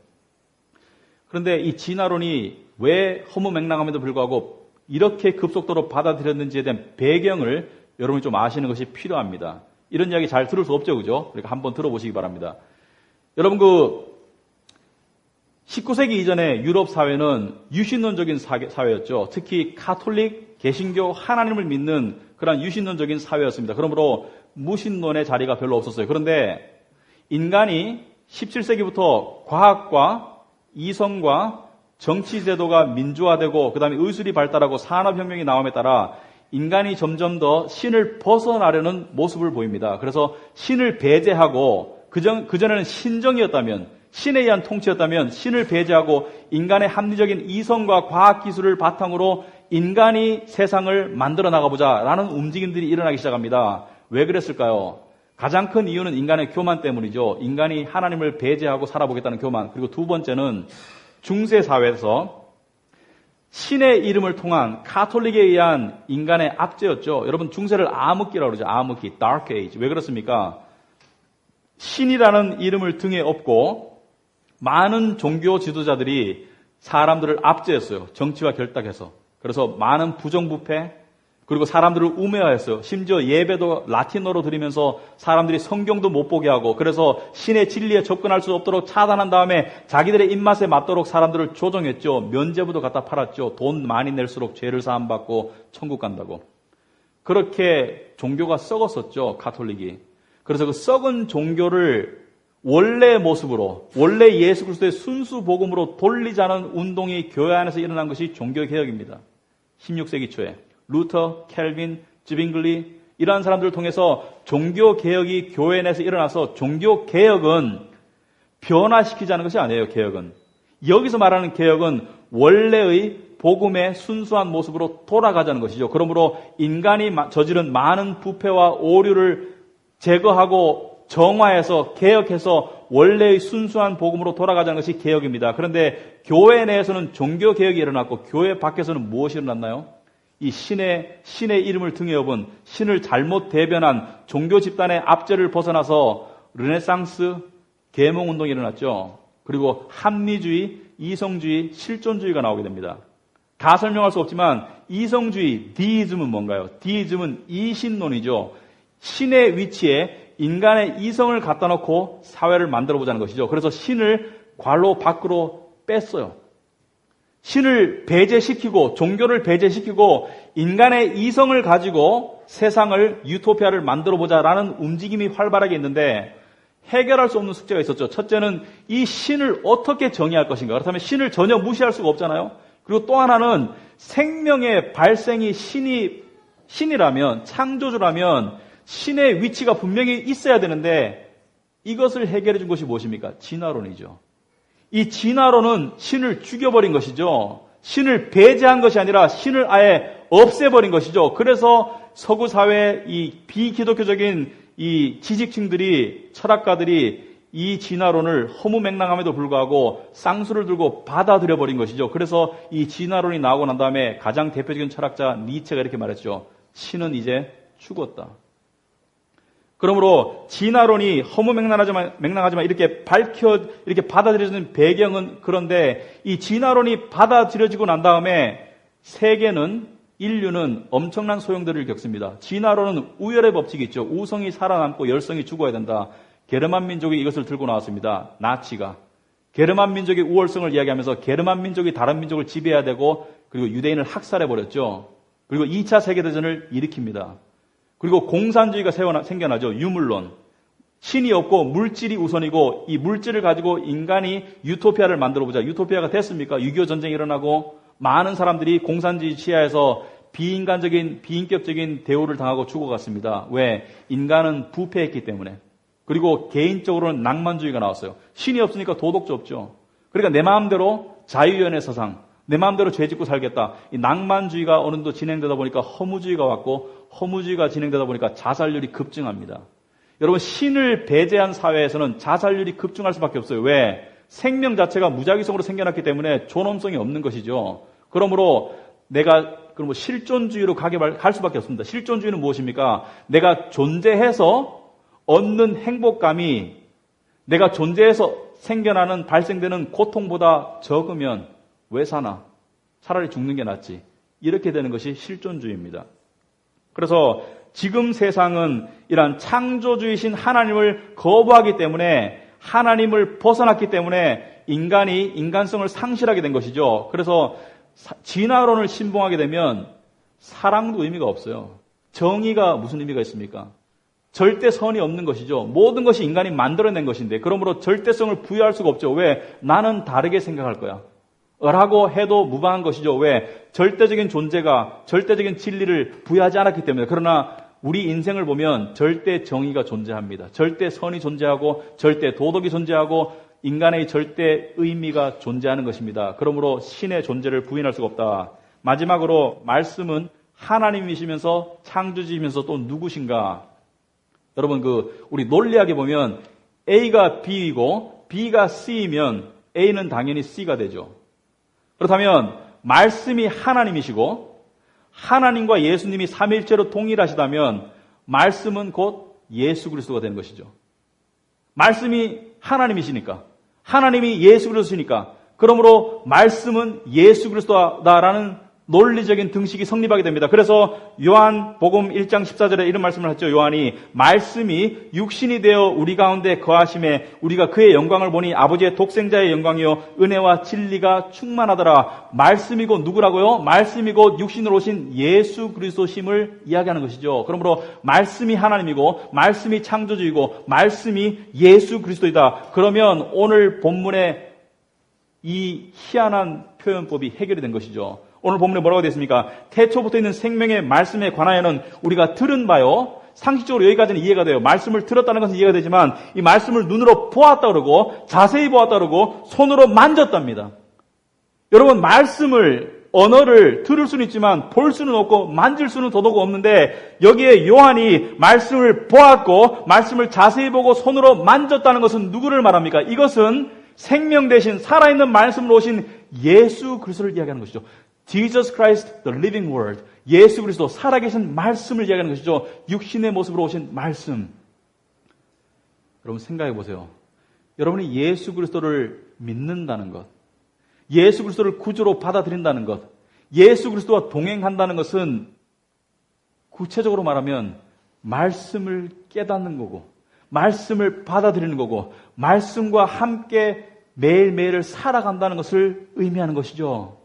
그런데 이 진화론이 왜 허무맹랑함에도 불구하고 이렇게 급속도로 받아들였는지에 대한 배경을 여러분이 좀 아시는 것이 필요합니다. 이런 이야기 잘 들을 수 없죠, 그죠? 그러니까 한번 들어보시기 바랍니다. 여러분, 19세기 이전에 유럽 사회는 유신론적인 사회였죠. 특히 가톨릭, 개신교, 하나님을 믿는 그런 유신론적인 사회였습니다. 그러므로 무신론의 자리가 별로 없었어요. 그런데 인간이 17세기부터 과학과 이성과 정치 제도가 민주화되고, 그 다음에 의술이 발달하고 산업혁명이 나옴에 따라 인간이 점점 더 신을 벗어나려는 모습을 보입니다. 그래서 신을 배제하고, 그전에는 신정이었다면, 신에 의한 통치였다면, 신을 배제하고 인간의 합리적인 이성과 과학기술을 바탕으로 인간이 세상을 만들어 나가보자라는 움직임들이 일어나기 시작합니다. 왜 그랬을까요? 가장 큰 이유는 인간의 교만 때문이죠. 인간이 하나님을 배제하고 살아보겠다는 교만. 그리고 두 번째는 중세 사회에서 신의 이름을 통한 가톨릭에 의한 인간의 압제였죠. 여러분, 중세를 암흑기라고 그러죠. 암흑기, Dark Age. 왜 그렇습니까? 신이라는 이름을 등에 업고 많은 종교 지도자들이 사람들을 압제했어요. 정치와 결탁해서. 그래서 많은 부정부패, 그리고 사람들을 우매화했어요. 심지어 예배도 라틴어로 드리면서 사람들이 성경도 못 보게 하고, 그래서 신의 진리에 접근할 수 없도록 차단한 다음에 자기들의 입맛에 맞도록 사람들을 조종했죠. 면죄부도 갖다 팔았죠. 돈 많이 낼수록 죄를 사함받고 천국 간다고. 그렇게 종교가 썩었었죠, 가톨릭이. 그래서 그 썩은 종교를 원래의 모습으로, 원래 예수 그리스도의 순수 복음으로 돌리자는 운동이 교회 안에서 일어난 것이 종교개혁입니다. 16세기 초에. 루터, 켈빈, 즈빙글리, 이러한 사람들을 통해서 종교개혁이 교회 내에서 일어나서, 종교개혁은 변화시키자는 것이 아니에요, 개혁은. 여기서 말하는 개혁은 원래의 복음의 순수한 모습으로 돌아가자는 것이죠. 그러므로 인간이 저지른 많은 부패와 오류를 제거하고 정화해서 개혁해서 원래의 순수한 복음으로 돌아가자는 것이 개혁입니다. 그런데 교회 내에서는 종교개혁이 일어났고, 교회 밖에서는 무엇이 일어났나요? 이 신의 이름을 등에 업은, 신을 잘못 대변한 종교 집단의 압제를 벗어나서 르네상스 계몽운동이 일어났죠. 그리고 합리주의, 이성주의, 실존주의가 나오게 됩니다. 다 설명할 수 없지만 이성주의, 디이즘은 뭔가요? 디이즘은 이신론이죠. 신의 위치에 인간의 이성을 갖다 놓고 사회를 만들어 보자는 것이죠. 그래서 신을 괄로 밖으로 뺐어요. 신을 배제시키고 종교를 배제시키고 인간의 이성을 가지고 세상을 유토피아를 만들어 보자라는 움직임이 활발하게 있는데 해결할 수 없는 숙제가 있었죠. 첫째는 이 신을 어떻게 정의할 것인가. 그렇다면 신을 전혀 무시할 수가 없잖아요. 그리고 또 하나는 생명의 발생이 신이라면, 창조주라면 신의 위치가 분명히 있어야 되는데 이것을 해결해 준 것이 무엇입니까? 진화론이죠. 이 진화론은 신을 죽여버린 것이죠. 신을 배제한 것이 아니라 신을 아예 없애버린 것이죠. 그래서 서구 사회의 이 비기독교적인 이 지식층들이, 철학가들이 이 진화론을 허무맹랑함에도 불구하고 쌍수를 들고 받아들여버린 것이죠. 그래서 이 진화론이 나오고 난 다음에 가장 대표적인 철학자 니체가 이렇게 말했죠. 신은 이제 죽었다. 그러므로 진화론이 허무맹랑하지만 이렇게 이렇게 받아들여지는 배경은 그런데 이 진화론이 받아들여지고 난 다음에 인류는 엄청난 소용돌이를 겪습니다. 진화론은 우열의 법칙이 있죠. 우성이 살아남고 열성이 죽어야 된다. 게르만 민족이 이것을 들고 나왔습니다. 나치가. 게르만 민족의 우월성을 이야기하면서 게르만 민족이 다른 민족을 지배해야 되고 그리고 유대인을 학살해버렸죠. 그리고 2차 세계대전을 일으킵니다. 그리고 공산주의가 생겨나죠. 유물론. 신이 없고 물질이 우선이고 이 물질을 가지고 인간이 유토피아를 만들어보자. 유토피아가 됐습니까? 6.25 전쟁이 일어나고 많은 사람들이 공산주의 치하에서 비인격적인 대우를 당하고 죽어갔습니다. 왜? 인간은 부패했기 때문에. 그리고 개인적으로는 낭만주의가 나왔어요. 신이 없으니까 도덕도 없죠. 그러니까 내 마음대로 자유연애 사상, 내 마음대로 죄 짓고 살겠다. 이 낭만주의가 어느 정도 진행되다 보니까 허무주의가 왔고 허무주의가 진행되다 보니까 자살률이 급증합니다. 여러분, 신을 배제한 사회에서는 자살률이 급증할 수밖에 없어요. 왜? 생명 자체가 무작위성으로 생겨났기 때문에 존엄성이 없는 것이죠. 그러므로 내가 실존주의로 갈 수밖에 없습니다. 실존주의는 무엇입니까? 내가 존재해서 얻는 행복감이 내가 존재해서 발생되는 고통보다 적으면 왜 사나? 차라리 죽는 게 낫지. 이렇게 되는 것이 실존주의입니다. 그래서 지금 세상은 이러한 창조주이신 하나님을 거부하기 때문에 하나님을 벗어났기 때문에 인간이 인간성을 상실하게 된 것이죠. 그래서 진화론을 신봉하게 되면 사랑도 의미가 없어요. 정의가 무슨 의미가 있습니까? 절대 선이 없는 것이죠. 모든 것이 인간이 만들어낸 것인데 그러므로 절대성을 부여할 수가 없죠. 왜? 나는 다르게 생각할 거야. 라고 해도 무방한 것이죠. 왜? 절대적인 존재가 절대적인 진리를 부여하지 않았기 때문에. 그러나 우리 인생을 보면 절대 정의가 존재합니다. 절대 선이 존재하고 절대 도덕이 존재하고 인간의 절대 의미가 존재하는 것입니다. 그러므로 신의 존재를 부인할 수가 없다. 마지막으로 말씀은 하나님이시면서 창조주이면서 또 누구신가? 여러분 우리 논리학에 보면 A가 B이고 B가 C이면 A는 당연히 C가 되죠. 그렇다면 말씀이 하나님이시고 하나님과 예수님이 삼위일체로 동일하시다면 말씀은 곧 예수 그리스도가 되는 것이죠. 말씀이 하나님이시니까 하나님이 예수 그리스도시니까 그러므로 말씀은 예수 그리스도다라는 논리적인 등식이 성립하게 됩니다. 그래서 요한복음 1장 14절에 이런 말씀을 했죠. 요한이 말씀이 육신이 되어 우리 가운데 거하심에 우리가 그의 영광을 보니 아버지의 독생자의 영광이요 은혜와 진리가 충만하더라. 말씀이 곧 누구라고요? 말씀이 곧 육신으로 오신 예수 그리스도심을 이야기하는 것이죠. 그러므로 말씀이 하나님이고 말씀이 창조주이고 말씀이 예수 그리스도이다. 그러면 오늘 본문의 이 희한한 표현법이 해결이 된 것이죠. 오늘 본문에 뭐라고 되어 있습니까? 태초부터 있는 생명의 말씀에 관하여는 우리가 들은 바요. 상식적으로 여기까지는 이해가 돼요. 말씀을 들었다는 것은 이해가 되지만 이 말씀을 눈으로 보았다 그러고 자세히 보았다 그러고 손으로 만졌답니다. 여러분, 언어를 들을 수는 있지만 볼 수는 없고 만질 수는 더더욱 없는데 여기에 요한이 말씀을 보았고 말씀을 자세히 보고 손으로 만졌다는 것은 누구를 말합니까? 이것은 생명 대신 살아있는 말씀으로 오신 예수 그리스도를 이야기하는 것이죠. Jesus Christ, the living word. 예수 그리스도, 살아계신 말씀을 이야기하는 것이죠. 육신의 모습으로 오신 말씀. 여러분 생각해 보세요. 여러분이 예수 그리스도를 믿는다는 것, 예수 그리스도를 구주로 받아들인다는 것, 예수 그리스도와 동행한다는 것은 구체적으로 말하면 말씀을 깨닫는 거고, 말씀을 받아들이는 거고, 말씀과 함께 매일매일을 살아간다는 것을 의미하는 것이죠.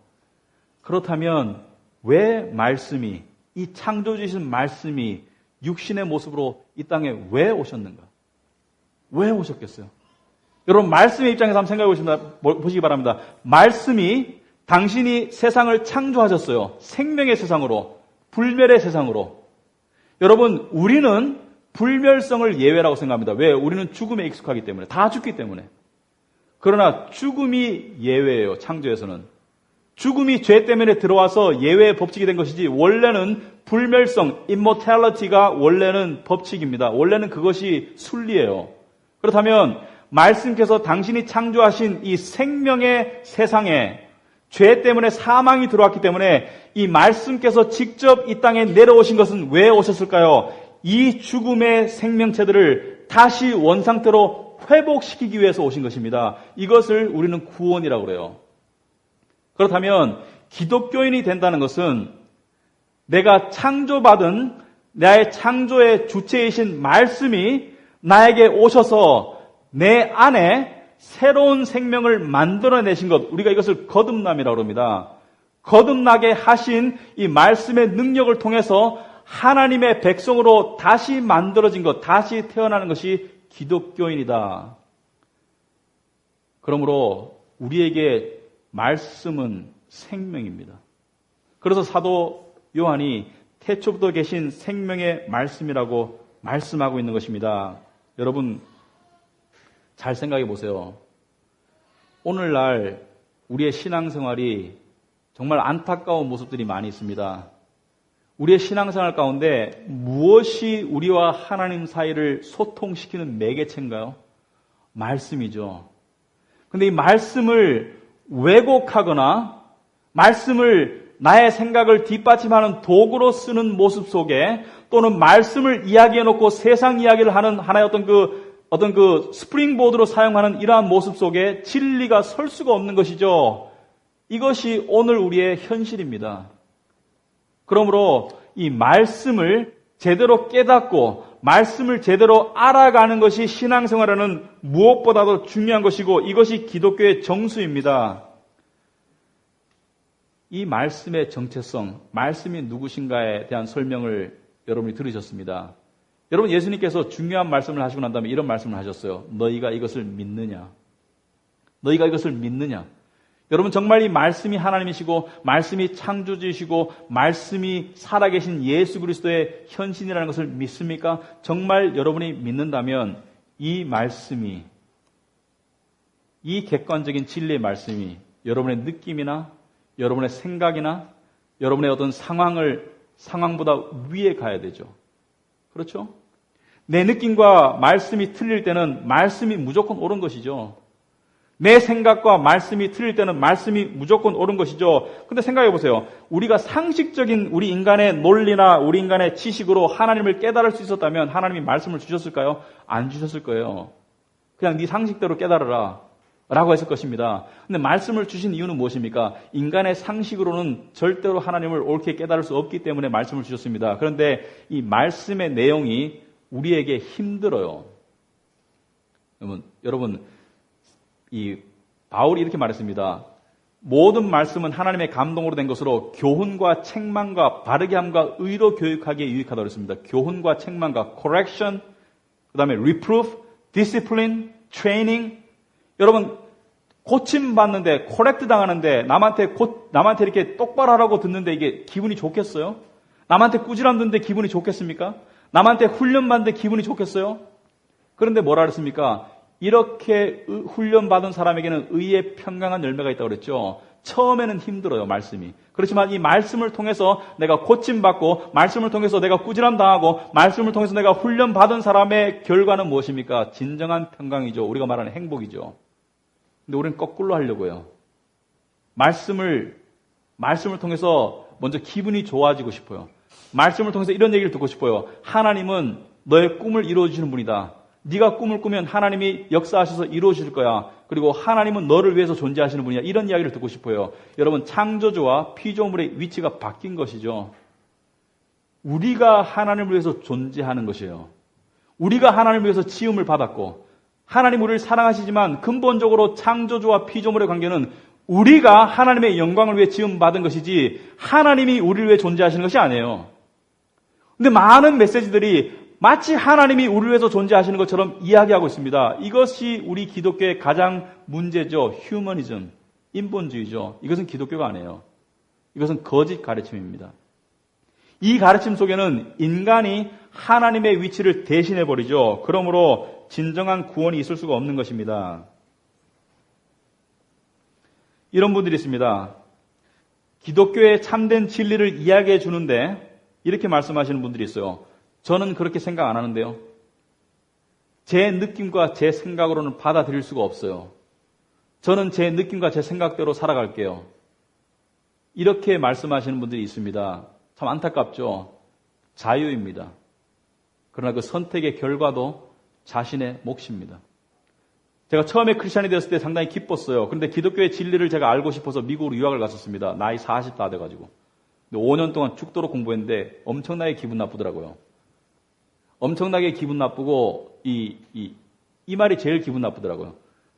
그렇다면 왜 말씀이, 이 창조주이신 말씀이 육신의 모습으로 이 땅에 왜 오셨는가? 왜 오셨겠어요? 여러분, 말씀의 입장에서 한번 생각해 보시기 바랍니다. 말씀이 당신이 세상을 창조하셨어요. 생명의 세상으로, 불멸의 세상으로. 여러분, 우리는 불멸성을 예외라고 생각합니다. 왜? 우리는 죽음에 익숙하기 때문에. 다 죽기 때문에. 그러나 죽음이 예외예요. 창조에서는. 죽음이 죄 때문에 들어와서 예외의 법칙이 된 것이지 원래는 불멸성, immortality가 원래는 법칙입니다. 원래는 그것이 순리예요. 그렇다면 말씀께서 당신이 창조하신 이 생명의 세상에 죄 때문에 사망이 들어왔기 때문에 이 말씀께서 직접 이 땅에 내려오신 것은 왜 오셨을까요? 이 죽음의 생명체들을 다시 원상태로 회복시키기 위해서 오신 것입니다. 이것을 우리는 구원이라고 그래요. 그렇다면 기독교인이 된다는 것은 내가 창조받은 나의 창조의 주체이신 말씀이 나에게 오셔서 내 안에 새로운 생명을 만들어내신 것, 우리가 이것을 거듭남이라고 합니다. 거듭나게 하신 이 말씀의 능력을 통해서 하나님의 백성으로 다시 만들어진 것, 다시 태어나는 것이 기독교인이다. 그러므로 우리에게 말씀은 생명입니다. 그래서 사도 요한이 태초부터 계신 생명의 말씀이라고 말씀하고 있는 것입니다. 여러분, 잘 생각해 보세요. 오늘날 우리의 신앙생활이 정말 안타까운 모습들이 많이 있습니다. 우리의 신앙생활 가운데 무엇이 우리와 하나님 사이를 소통시키는 매개체인가요? 말씀이죠. 근데 이 말씀을 왜곡하거나 말씀을 나의 생각을 뒷받침하는 도구로 쓰는 모습 속에 또는 말씀을 이야기해놓고 세상 이야기를 하는 하나의 어떤 그 스프링보드로 사용하는 이러한 모습 속에 진리가 설 수가 없는 것이죠. 이것이 오늘 우리의 현실입니다. 그러므로 이 말씀을 제대로 깨닫고 말씀을 제대로 알아가는 것이 신앙생활에는 무엇보다도 중요한 것이고 이것이 기독교의 정수입니다. 이 말씀의 정체성, 말씀이 누구신가에 대한 설명을 여러분이 들으셨습니다. 여러분, 예수님께서 중요한 말씀을 하시고 난 다음에 이런 말씀을 하셨어요. 너희가 이것을 믿느냐? 너희가 이것을 믿느냐? 여러분, 정말 이 말씀이 하나님이시고 말씀이 창조주이시고 말씀이 살아계신 예수 그리스도의 현신이라는 것을 믿습니까? 정말 여러분이 믿는다면 이 말씀이, 이 객관적인 진리의 말씀이 여러분의 느낌이나 여러분의 생각이나 여러분의 어떤 상황보다 위에 가야 되죠. 그렇죠? 내 느낌과 말씀이 틀릴 때는 말씀이 무조건 옳은 것이죠. 내 생각과 말씀이 틀릴 때는 말씀이 무조건 옳은 것이죠. 근데 생각해 보세요. 우리가 상식적인 우리 인간의 논리나 우리 인간의 지식으로 하나님을 깨달을 수 있었다면 하나님이 말씀을 주셨을까요? 안 주셨을 거예요. 그냥 네 상식대로 깨달으라 라고 했을 것입니다. 근데 말씀을 주신 이유는 무엇입니까? 인간의 상식으로는 절대로 하나님을 옳게 깨달을 수 없기 때문에 말씀을 주셨습니다. 그런데 이 말씀의 내용이 우리에게 힘들어요. 여러분, 이 바울이 이렇게 말했습니다. 모든 말씀은 하나님의 감동으로 된 것으로 교훈과 책망과 바르게 함과 의로 교육하기에 유익하다고 했습니다. 교훈과 책망과 correction, 그 다음에 reproof, discipline, training. 여러분, 고침 받는데, 코렉트 당하는데, 남한테 이렇게 똑바로 하라고 듣는데 이게 기분이 좋겠어요? 남한테 꾸지람 듣는데 기분이 좋겠습니까? 남한테 훈련 받는데 기분이 좋겠어요? 그런데 뭐라 그랬습니까? 이렇게 훈련받은 사람에게는 의의 평강한 열매가 있다고 그랬죠. 처음에는 힘들어요, 말씀이. 그렇지만 이 말씀을 통해서 내가 고침받고, 말씀을 통해서 내가 꾸지람 당하고, 말씀을 통해서 내가 훈련받은 사람의 결과는 무엇입니까? 진정한 평강이죠. 우리가 말하는 행복이죠. 근데 우리는 거꾸로 하려고 해요. 말씀을 통해서 먼저 기분이 좋아지고 싶어요. 말씀을 통해서 이런 얘기를 듣고 싶어요. 하나님은 너의 꿈을 이루어주시는 분이다. 네가 꿈을 꾸면 하나님이 역사하셔서 이루어주실 거야. 그리고 하나님은 너를 위해서 존재하시는 분이야. 이런 이야기를 듣고 싶어요. 여러분, 창조주와 피조물의 위치가 바뀐 것이죠. 우리가 하나님을 위해서 존재하는 것이에요. 우리가 하나님을 위해서 지음을 받았고 하나님 우리를 사랑하시지만 근본적으로 창조주와 피조물의 관계는 우리가 하나님의 영광을 위해 지음받은 것이지 하나님이 우리를 위해 존재하시는 것이 아니에요. 근데 많은 메시지들이 마치 하나님이 우리를 위해서 존재하시는 것처럼 이야기하고 있습니다. 이것이 우리 기독교의 가장 문제죠. 휴머니즘, 인본주의죠. 이것은 기독교가 아니에요. 이것은 거짓 가르침입니다. 이 가르침 속에는 인간이 하나님의 위치를 대신해버리죠. 그러므로 진정한 구원이 있을 수가 없는 것입니다. 이런 분들이 있습니다. 기독교의 참된 진리를 이야기해 주는데 이렇게 말씀하시는 분들이 있어요. 저는 그렇게 생각 안 하는데요. 제 느낌과 제 생각으로는 받아들일 수가 없어요. 저는 제 느낌과 제 생각대로 살아갈게요. 이렇게 말씀하시는 분들이 있습니다. 참 안타깝죠. 자유입니다. 그러나 그 선택의 결과도 자신의 몫입니다. 제가 처음에 크리스찬이 되었을 때 상당히 기뻤어요. 그런데 기독교의 진리를 제가 알고 싶어서 미국으로 유학을 갔었습니다. 나이 40 다 돼가지고. 5년 동안 죽도록 공부했는데 엄청나게 기분 나쁘더라고요. 엄청나게 기분 나쁘고 이 말이 제일 기분 나쁘더라고요.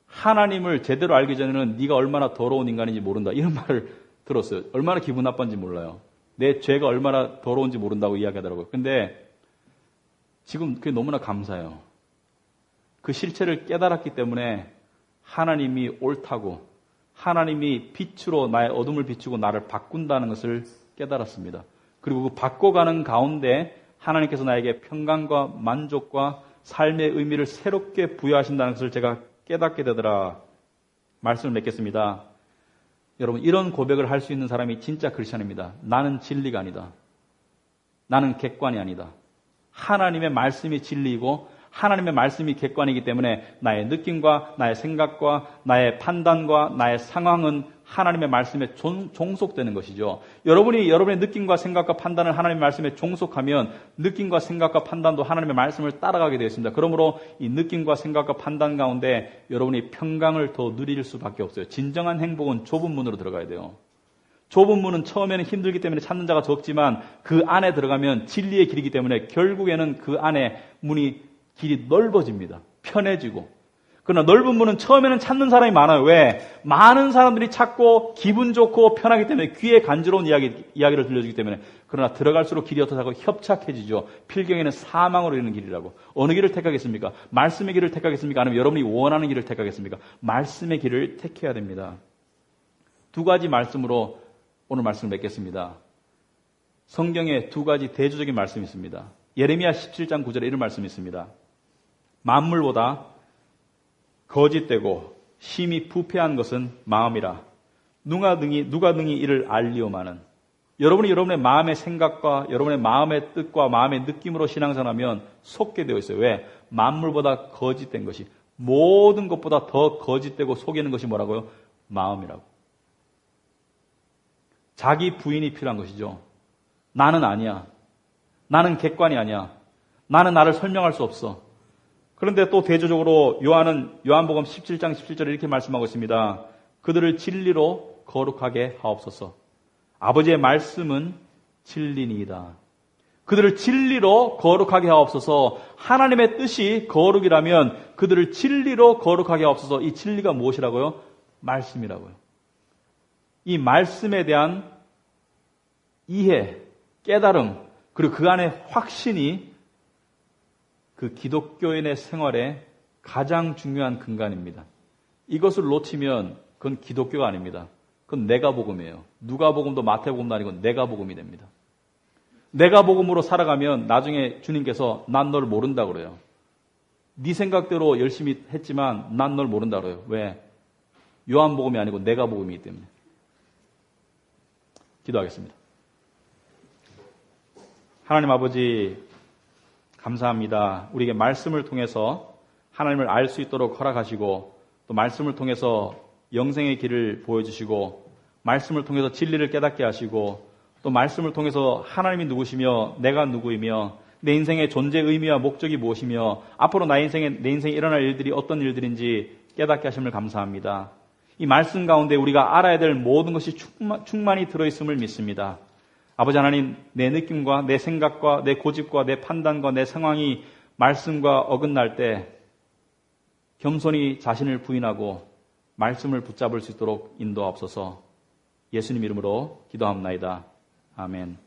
하나님을 제대로 알기 전에는 네가 얼마나 더러운 인간인지 모른다. 이런 말을 들었어요. 얼마나 기분 나쁜지 몰라요. 내 죄가 얼마나 더러운지 모른다고 이야기하더라고요. 근데 지금 그게 너무나 감사해요. 그 실체를 깨달았기 때문에 하나님이 옳다고 하나님이 빛으로 나의 어둠을 비추고 나를 바꾼다는 것을 깨달았습니다. 그리고 그 바꿔가는 가운데 하나님께서 나에게 평강과 만족과 삶의 의미를 새롭게 부여하신다는 것을 제가 깨닫게 되더라. 말씀을 맺겠습니다. 여러분, 이런 고백을 할 수 있는 사람이 진짜 크리스찬입니다. 나는 진리가 아니다. 나는 객관이 아니다. 하나님의 말씀이 진리이고 하나님의 말씀이 객관이기 때문에 나의 느낌과 나의 생각과 나의 판단과 나의 상황은 하나님의 말씀에 종속되는 것이죠. 여러분이 여러분의 느낌과 생각과 판단을 하나님의 말씀에 종속하면 느낌과 생각과 판단도 하나님의 말씀을 따라가게 되었습니다. 그러므로 이 느낌과 생각과 판단 가운데 여러분이 평강을 더 누릴 수밖에 없어요. 진정한 행복은 좁은 문으로 들어가야 돼요. 좁은 문은 처음에는 힘들기 때문에 찾는 자가 적지만 그 안에 들어가면 진리의 길이기 때문에 결국에는 그 안에 문이 길이 넓어집니다. 편해지고. 그러나 넓은 문은 처음에는 찾는 사람이 많아요. 왜? 많은 사람들이 찾고 기분 좋고 편하기 때문에 귀에 간지러운 이야기를 들려주기 때문에. 그러나 들어갈수록 길이 어떻다고 협착해지죠. 필경에는 사망으로 이르는 길이라고. 어느 길을 택하겠습니까? 말씀의 길을 택하겠습니까? 아니면 여러분이 원하는 길을 택하겠습니까? 말씀의 길을 택해야 됩니다. 두 가지 말씀으로 오늘 말씀을 맺겠습니다. 성경에 두 가지 대조적인 말씀이 있습니다. 예레미야 17장 9절에 이런 말씀이 있습니다. 만물보다 거짓되고 심히 부패한 것은 마음이라. 누가 능히 이를 알리오마는. 여러분이 여러분의 마음의 생각과 여러분의 마음의 뜻과 마음의 느낌으로 신앙생활하면 속게 되어 있어요. 왜? 만물보다 거짓된 것이, 모든 것보다 더 거짓되고 속이는 것이 뭐라고요? 마음이라고. 자기 부인이 필요한 것이죠. 나는 아니야. 나는 객관이 아니야. 나는 나를 설명할 수 없어. 그런데 또 대조적으로 요한복음 17장 17절에 이렇게 말씀하고 있습니다. 그들을 진리로 거룩하게 하옵소서. 아버지의 말씀은 진리니이다. 그들을 진리로 거룩하게 하옵소서. 하나님의 뜻이 거룩이라면 그들을 진리로 거룩하게 하옵소서. 이 진리가 무엇이라고요? 말씀이라고요. 이 말씀에 대한 이해, 깨달음, 그리고 그 안에 확신이 그 기독교인의 생활에 가장 중요한 근간입니다. 이것을 놓치면 그건 기독교가 아닙니다. 그건 내가복음이에요. 누가복음도 마태복음도 아니고 내가복음이 됩니다. 내가복음으로 살아가면 나중에 주님께서 난 널 모른다 그래요. 네 생각대로 열심히 했지만 난 널 모른다 그래요. 왜? 요한복음이 아니고 내가복음이기 때문에. 기도하겠습니다. 하나님 아버지, 감사합니다. 우리에게 말씀을 통해서 하나님을 알 수 있도록 허락하시고 또 말씀을 통해서 영생의 길을 보여주시고 말씀을 통해서 진리를 깨닫게 하시고 또 말씀을 통해서 하나님이 누구시며 내가 누구이며 내 인생의 존재 의미와 목적이 무엇이며 앞으로 내 인생에 일어날 일들이 어떤 일들인지 깨닫게 하심을 감사합니다. 이 말씀 가운데 우리가 알아야 될 모든 것이 충만히 들어있음을 믿습니다. 아버지 하나님, 내 느낌과 내 생각과 내 고집과 내 판단과 내 상황이 말씀과 어긋날 때 겸손히 자신을 부인하고 말씀을 붙잡을 수 있도록 인도하옵소서. 예수님 이름으로 기도합나이다. 아멘.